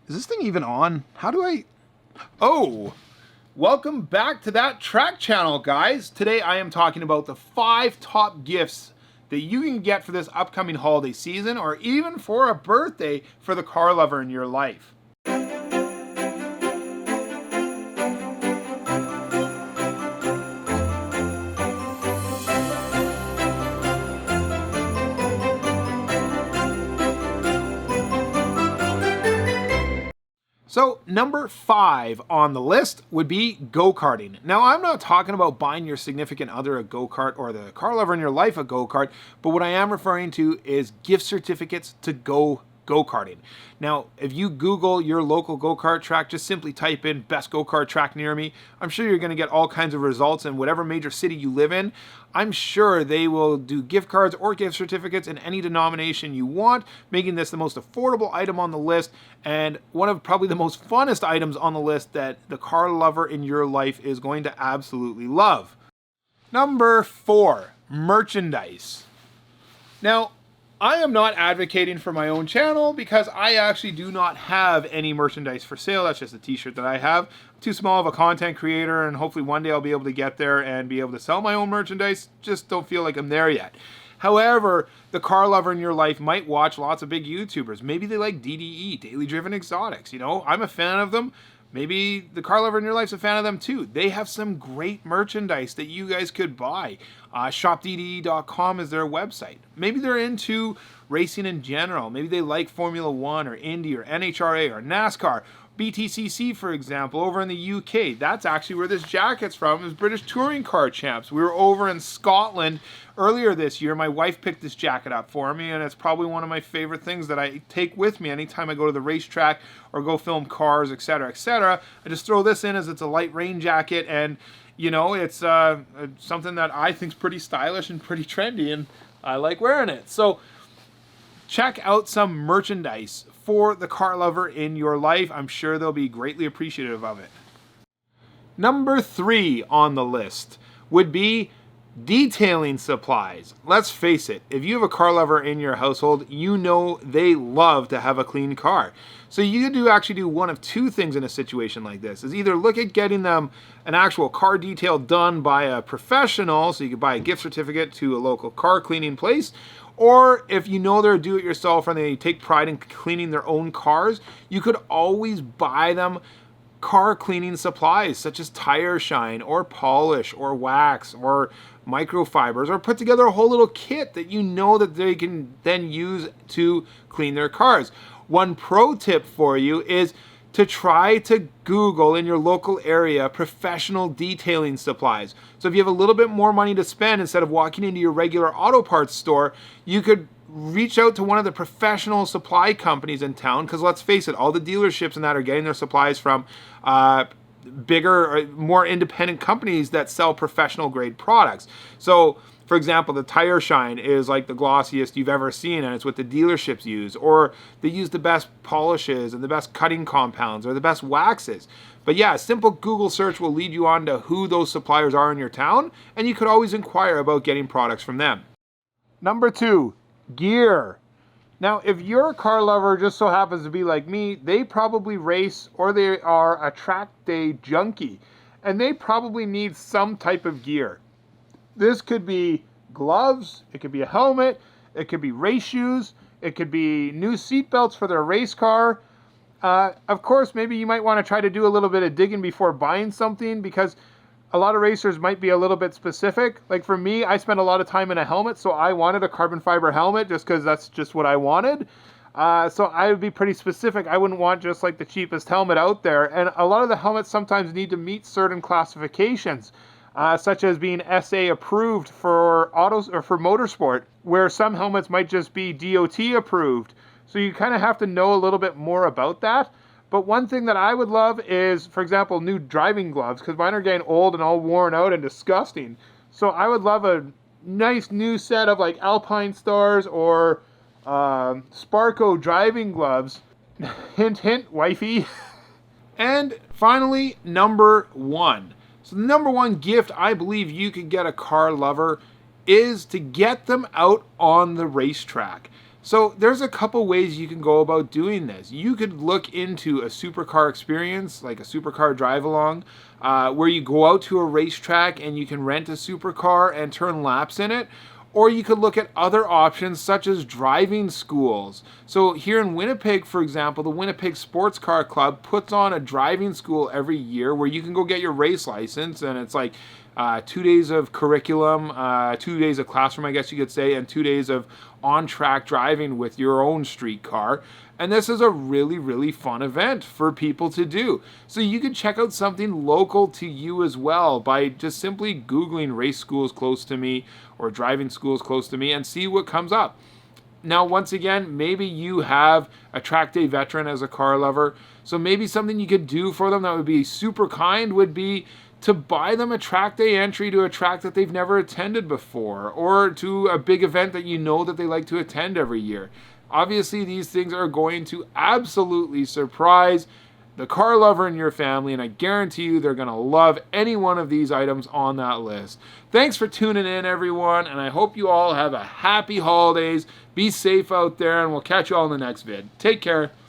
Is this thing even on? How do I... Oh, welcome back to that track channel, guys. Today I am talking about the 5 top gifts that you can get for this upcoming holiday season, or even for a birthday for the car lover in your life. So number 5 on the list would be go-karting. Now, I'm not talking about buying your significant other a go-kart or the car lover in your life a go-kart, but what I am referring to is gift certificates to go-karting. Now, if you Google your local go-kart track, just simply type in best go-kart track near me. I'm sure you're going to get all kinds of results in whatever major city you live in. I'm sure they will do gift cards or gift certificates in any denomination you want, making this the most affordable item on the list and one of probably the most funnest items on the list that the car lover in your life is going to absolutely love. Number 4, merchandise. Now, I am not advocating for my own channel because I actually do not have any merchandise for sale. That's just a t-shirt that I have. I'm too small of a content creator, and hopefully one day I'll be able to get there and be able to sell my own merchandise. Just don't feel like I'm there yet. However, the car lover in your life might watch lots of big YouTubers. Maybe they like DDE, Daily Driven Exotics. You know, I'm a fan of them. Maybe the car lover in your life's a fan of them too. They have some great merchandise that you guys could buy. ShopDDE.com is their website. Maybe they're into racing in general. Maybe they like Formula One or Indy or NHRA or NASCAR. BTCC, for example, over in the UK. That's actually where this jacket's from, is British Touring Car Champs. We were over in Scotland earlier this year. My wife picked this jacket up for me, and it's probably one of my favorite things that I take with me anytime I go to the racetrack or go film cars, etc., etc. I just throw this in as it's a light rain jacket, and you know, it's something that I think is pretty stylish and pretty trendy, and I like wearing it. So check out some merchandise for the car lover in your life. I'm sure they'll be greatly appreciative of it. Number 3 on the list would be detailing supplies. Let's face it, if you have a car lover in your household, you know they love to have a clean car. So you do actually do one of 2 things in a situation like this, is either look at getting them an actual car detail done by a professional, so you could buy a gift certificate to a local car cleaning place, or if you know they're a do-it-yourself and they take pride in cleaning their own cars, you could always buy them car cleaning supplies such as tire shine or polish or wax or microfibers, or put together a whole little kit that you know that they can then use to clean their cars. One pro tip for you is to try to Google in your local area professional detailing supplies. So if you have a little bit more money to spend, instead of walking into your regular auto parts store, you could reach out to one of the professional supply companies in town, because let's face it, all the dealerships and that are getting their supplies from bigger or more independent companies that sell professional grade products. So for example, the tire shine is like the glossiest you've ever seen, and it's what the dealerships use, or they use the best polishes and the best cutting compounds or the best waxes. But yeah, a simple Google search will lead you on to who those suppliers are in your town, and you could always inquire about getting products from them. Number 2, gear. Now, if you're a car lover just so happens to be like me, they probably race or they are a track day junkie, and they probably need some type of gear. This could be gloves, it could be a helmet, it could be race shoes, it could be new seat belts for their race car. Of course, maybe you might want to try to do a little bit of digging before buying something, because a lot of racers might be a little bit specific. Like for me, I spent a lot of time in a helmet, so I wanted a carbon fiber helmet just because that's just what I wanted. So I would be pretty specific. I wouldn't want just like the cheapest helmet out there. And a lot of the helmets sometimes need to meet certain classifications, such as being SA approved for autos or for motorsport, where some helmets might just be DOT approved. So you kind of have to know a little bit more about that. But one thing that I would love is, for example, new driving gloves, because mine are getting old and all worn out and disgusting. So I would love a nice new set of like Alpine Stars or Sparco driving gloves. Hint, hint, wifey. And finally, number 1. So the number 1 gift I believe you could get a car lover is to get them out on the racetrack. So there's a couple ways you can go about doing this. You could look into a supercar experience, like a supercar drive along, where you go out to a racetrack and you can rent a supercar and turn laps in it. Or you could look at other options such as driving schools. So here in Winnipeg, for example, the Winnipeg Sports Car Club puts on a driving school every year where you can go get your race license, and it's like 2 days of curriculum, 2 days of classroom, I guess you could say, and 2 days of on-track driving with your own street car. And this is a really, really fun event for people to do. So you can check out something local to you as well by just simply Googling race schools close to me or driving schools close to me and see what comes up. Now, once again, maybe you have a track day veteran as a car lover. So maybe something you could do for them that would be super kind would be to buy them a track day entry to a track that they've never attended before, or to a big event that you know that they like to attend every year. Obviously, these things are going to absolutely surprise the car lover in your family, and I guarantee you they're going to love any one of these items on that list. Thanks for tuning in, everyone, and I hope you all have a happy holidays. Be safe out there, and we'll catch you all in the next vid. Take care.